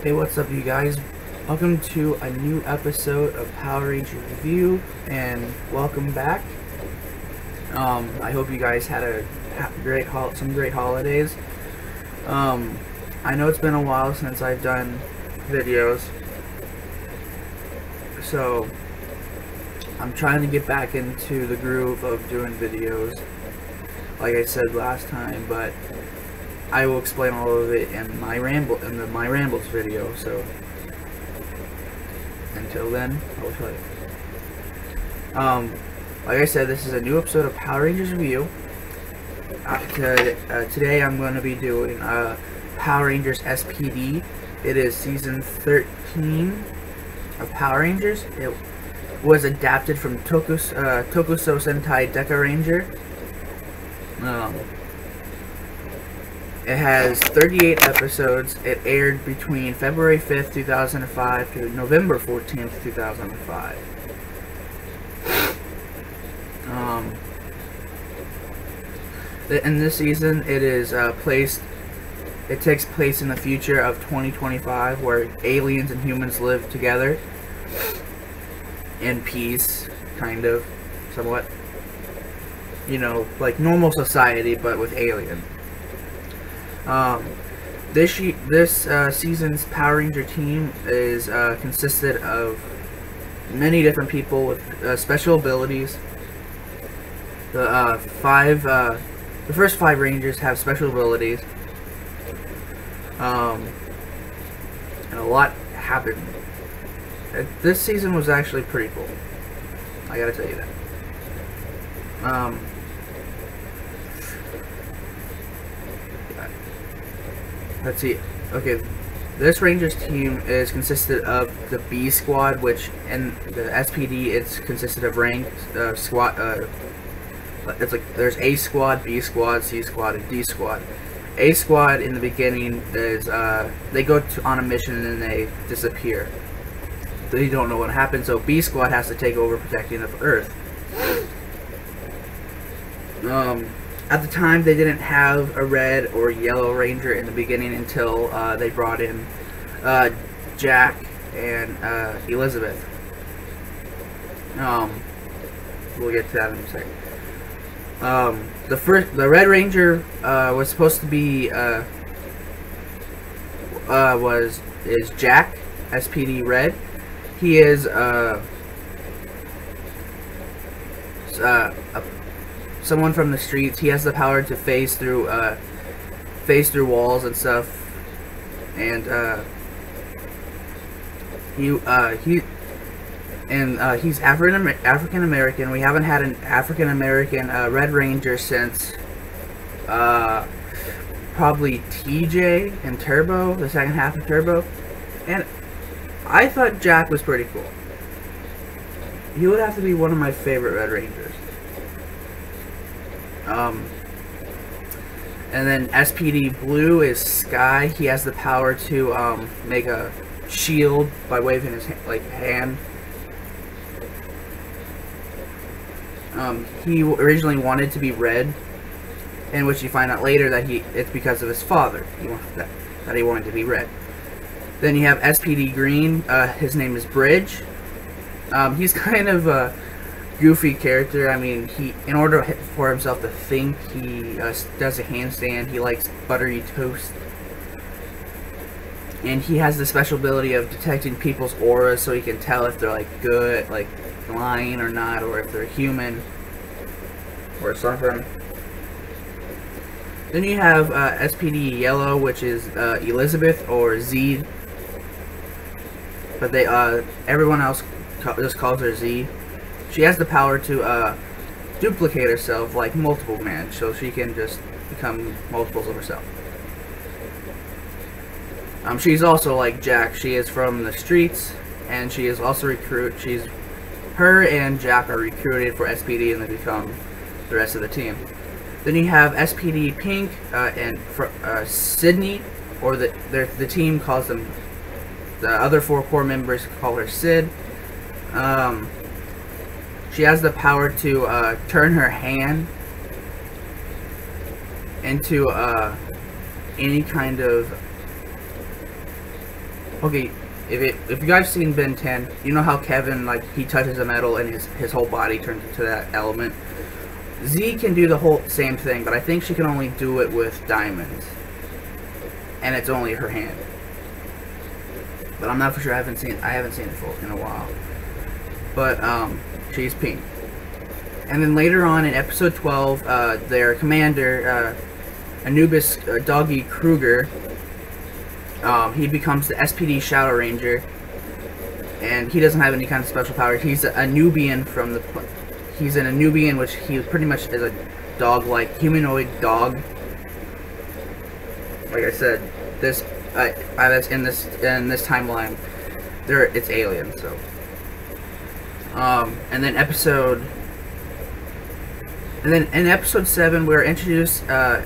Hey, what's up, you guys? Welcome to a new episode of Power Ranger Review, and welcome back. I hope you guys had a some great holidays. I know it's been a while since I've done videos, so I'm trying to get back into the groove of doing videos, like I said last time, but I will explain all of it in my rambles video. So until then, I will tell you. Like I said, this is a new episode of Power Rangers Review. Today I'm going to be doing Power Rangers S.P.D. It is season 13 of Power Rangers. It was adapted from Tokusou Sentai Deca Ranger. It has 38 episodes. It aired between February 5th, 2005 to November 14th, 2005. In this season, it takes place in the future of 2025, where aliens and humans live together in peace, kind of, somewhat. You know, like normal society, but with aliens. This season's Power Ranger team is consisted of many different people with special abilities. The first 5 Rangers have special abilities, and a lot happened. This season was actually pretty cool. I gotta tell you that. Let's see. Okay, this Rangers team is consisted of the B Squad, which in the SPD it's consisted of ranked squad. It's like there's A Squad, B Squad, C Squad, and D Squad. A Squad in the beginning is they go on a mission and they disappear. They don't know what happened, so B Squad has to take over protecting the Earth. At the time, they didn't have a red or yellow ranger in the beginning until they brought in Jack and Elizabeth. We'll get to that in a second. The red ranger was supposed to be is Jack, SPD Red. He is someone from the streets. He has the power to phase through walls and stuff, and he's African American. We haven't had an African American Red Ranger since probably TJ and Turbo, the second half of Turbo, and I thought Jack was pretty cool. He would have to be one of my favorite Red Rangers. And then SPD Blue is Sky. He has the power to make a shield by waving his hand. He originally wanted to be red, in which you find out later that it's because of his father. That he wanted to be red. Then you have SPD Green. His name is Bridge. He's kind of a goofy character. I mean, in order for himself to think, he does a handstand. He likes buttery toast, and he has the special ability of detecting people's auras, so he can tell if they're like good, like lying or not, or if they're human or something. Then you have SPD Yellow, which is Elizabeth or Z, but everyone else just calls her Z. She has the power to duplicate herself like multiple man, so she can just become multiples of herself. She's also like Jack. She is from the streets, and she is also her and Jack are recruited for SPD, and they become the rest of the team. Then you have SPD Pink and Sydney, or the team calls them. The other 4 core members call her Sid. She has the power to turn her hand into any kind of Okay, if you guys seen Ben 10, you know how Kevin, like, he touches a metal and his whole body turns into that element. Z can do the whole same thing, but I think she can only do it with diamonds, and it's only her hand. But I'm not for sure. I haven't seen it full in a while. But she's pink. And then later on in episode 12, their commander, Anubis Doggy Kruger, he becomes the SPD Shadow Ranger, and he doesn't have any kind of special powers. He's a Nubian from the. He's an Nubian, which he pretty much is a dog-like humanoid dog. Like I said, this in this timeline, it's alien. So, and then in episode 7, we're introduced. They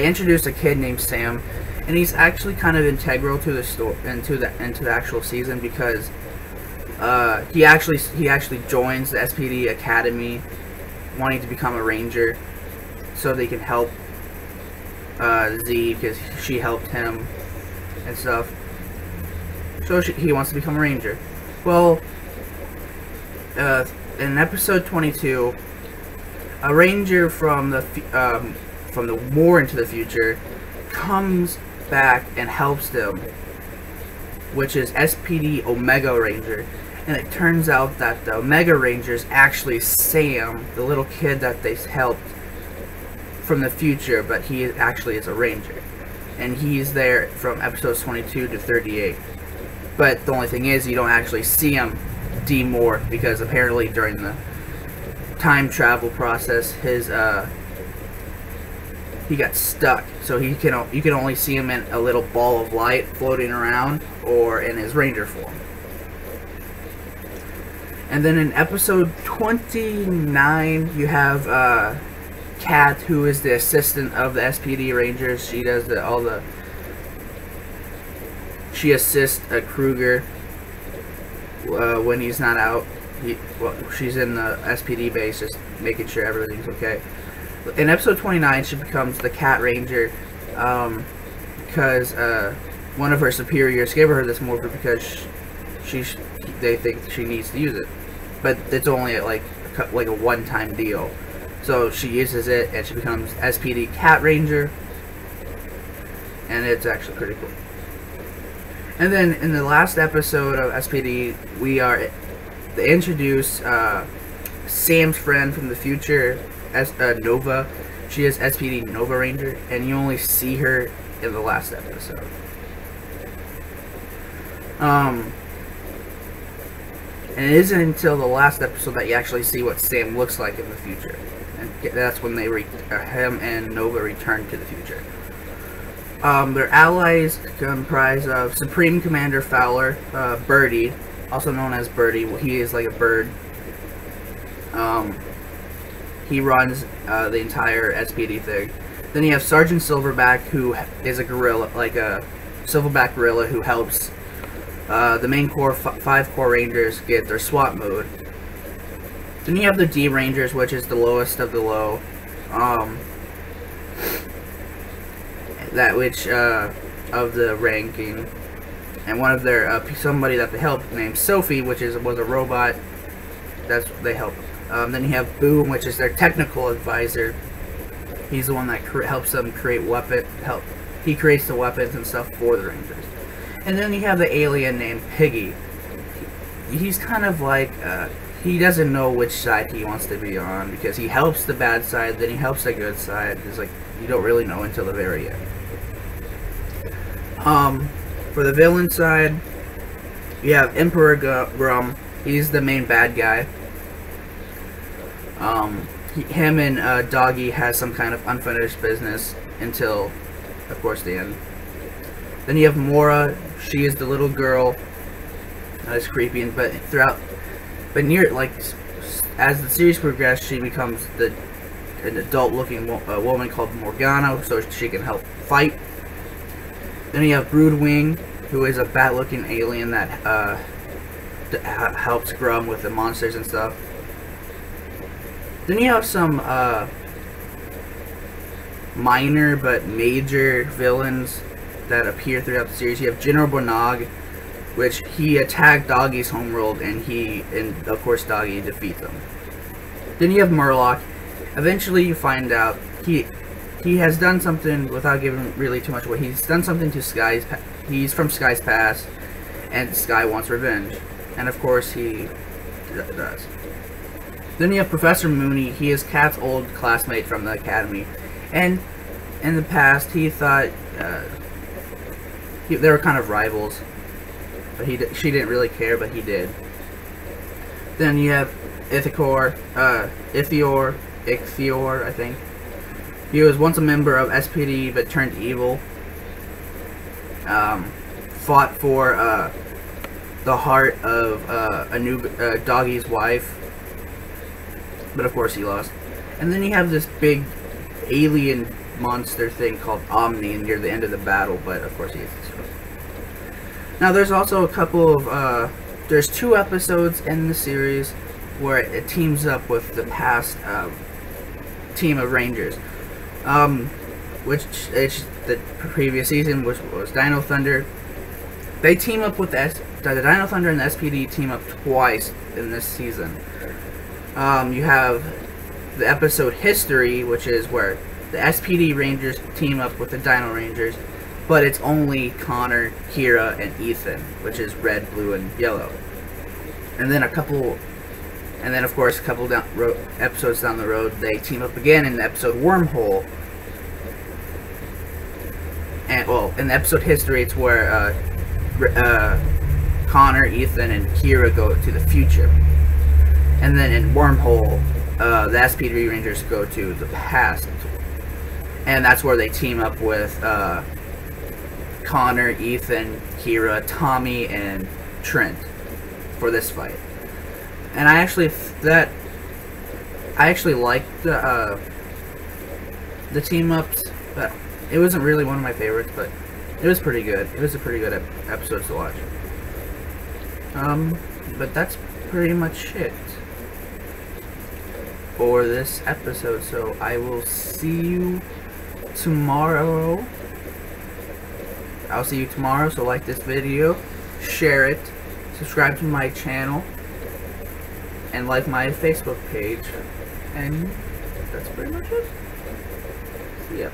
introduced a kid named Sam, and he's actually kind of integral to the story, into the actual season, because he actually joins the SPD Academy, wanting to become a ranger, so they can help Z, because she helped him and stuff. So he wants to become a ranger. Well, in episode 22, a ranger from the War into the Future comes back and helps them, which is SPD Omega Ranger. And it turns out that the Omega Ranger is actually Sam, the little kid that they helped from the future, but he actually is a ranger. And he's there from episodes 22 to 38. But the only thing is, you don't actually see him demorph, because apparently during the time travel process, he got stuck. So you can only see him in a little ball of light floating around, or in his ranger form. And then in episode 29, you have Kat, who is the assistant of the SPD Rangers. She does she assists Kruger when he's not out. She's in the SPD base, just making sure everything's okay. In episode 29, she becomes the Cat Ranger, because one of her superiors gave her this morpher because they think she needs to use it, but it's only like a one-time deal. So she uses it, and she becomes SPD Cat Ranger, and it's actually pretty cool. And then in the last episode of SPD, they introduce Sam's friend from the future, Nova. She is SPD Nova Ranger, and you only see her in the last episode. And it isn't until the last episode that you actually see what Sam looks like in the future, and that's when him and Nova return to the future. Their allies comprise of Supreme Commander Fowler, Birdie, also known as Birdie. He is like a bird. He runs the entire SPD thing. Then you have Sergeant Silverback, who is a gorilla, like a Silverback gorilla, who helps the main core 5 core rangers get their SWAT mode. Then you have the D Rangers, which is the lowest of the low. Of the ranking, and one of their somebody that they helped named Sophie, which was a robot. That's what they help. Then you have Boom, which is their technical advisor. He's the one that helps them create He creates the weapons and stuff for the Rangers. And then you have the alien named Piggy. He's kind of like he doesn't know which side he wants to be on, because he helps the bad side, then he helps the good side. It's like you don't really know until the very end. For the villain side, you have Emperor Grum. He's the main bad guy. Him and Doggy has some kind of unfinished business until, of course, the end. Then you have Maura. She is the little girl. That's creepy, but as the series progresses, she becomes an adult-looking woman called Morgana, so she can help fight. Then you have Broodwing, who is a bat-looking alien that helps Grum with the monsters and stuff. Then you have some minor but major villains. that appear throughout the series. You have General Bonog, which he attacked Doggy's homeworld, and of course Doggy defeats him. Then you have Murloc. Eventually you find out he has done something, without giving really too much away, he's done something to Sky's, he's from Sky's past, and Sky wants revenge. And of course he does. Then you have Professor Mooney. He is Cat's old classmate from the academy, and in the past he thought they were kind of rivals, but she didn't really care, but he did. Then you have Ichthyor, I think. He was once a member of SPD, but turned evil. Fought for the heart of Doggy's wife, but of course he lost. And then you have this big alien monster thing called Omni near the end of the battle, but of course he is destroyed. Now there's also a couple of there's 2 episodes in the series where it teams up with the past team of Rangers, which the previous season was Dino Thunder. They team up with the Dino Thunder and the SPD team up twice in this season. You have the episode History, which is where the SPD Rangers team up with the Dino Rangers, but it's only Connor, Kira, and Ethan, which is Red, Blue, and Yellow. And then of course, a couple episodes down the road, they team up again in the episode Wormhole. And well, in the episode History, it's where Connor, Ethan, and Kira go to the future. And then in Wormhole, the SPD Rangers go to the past. And that's where they team up with Connor, Ethan, Kira, Tommy, and Trent for this fight. And I actually liked the team ups, but it wasn't really one of my favorites, but it was pretty good. It was a pretty good episode to watch. But that's pretty much it for this episode, so I will see you tomorrow. I'll see you tomorrow, so like this video, share it, subscribe to my channel, and like my Facebook page, and that's pretty much it. See ya.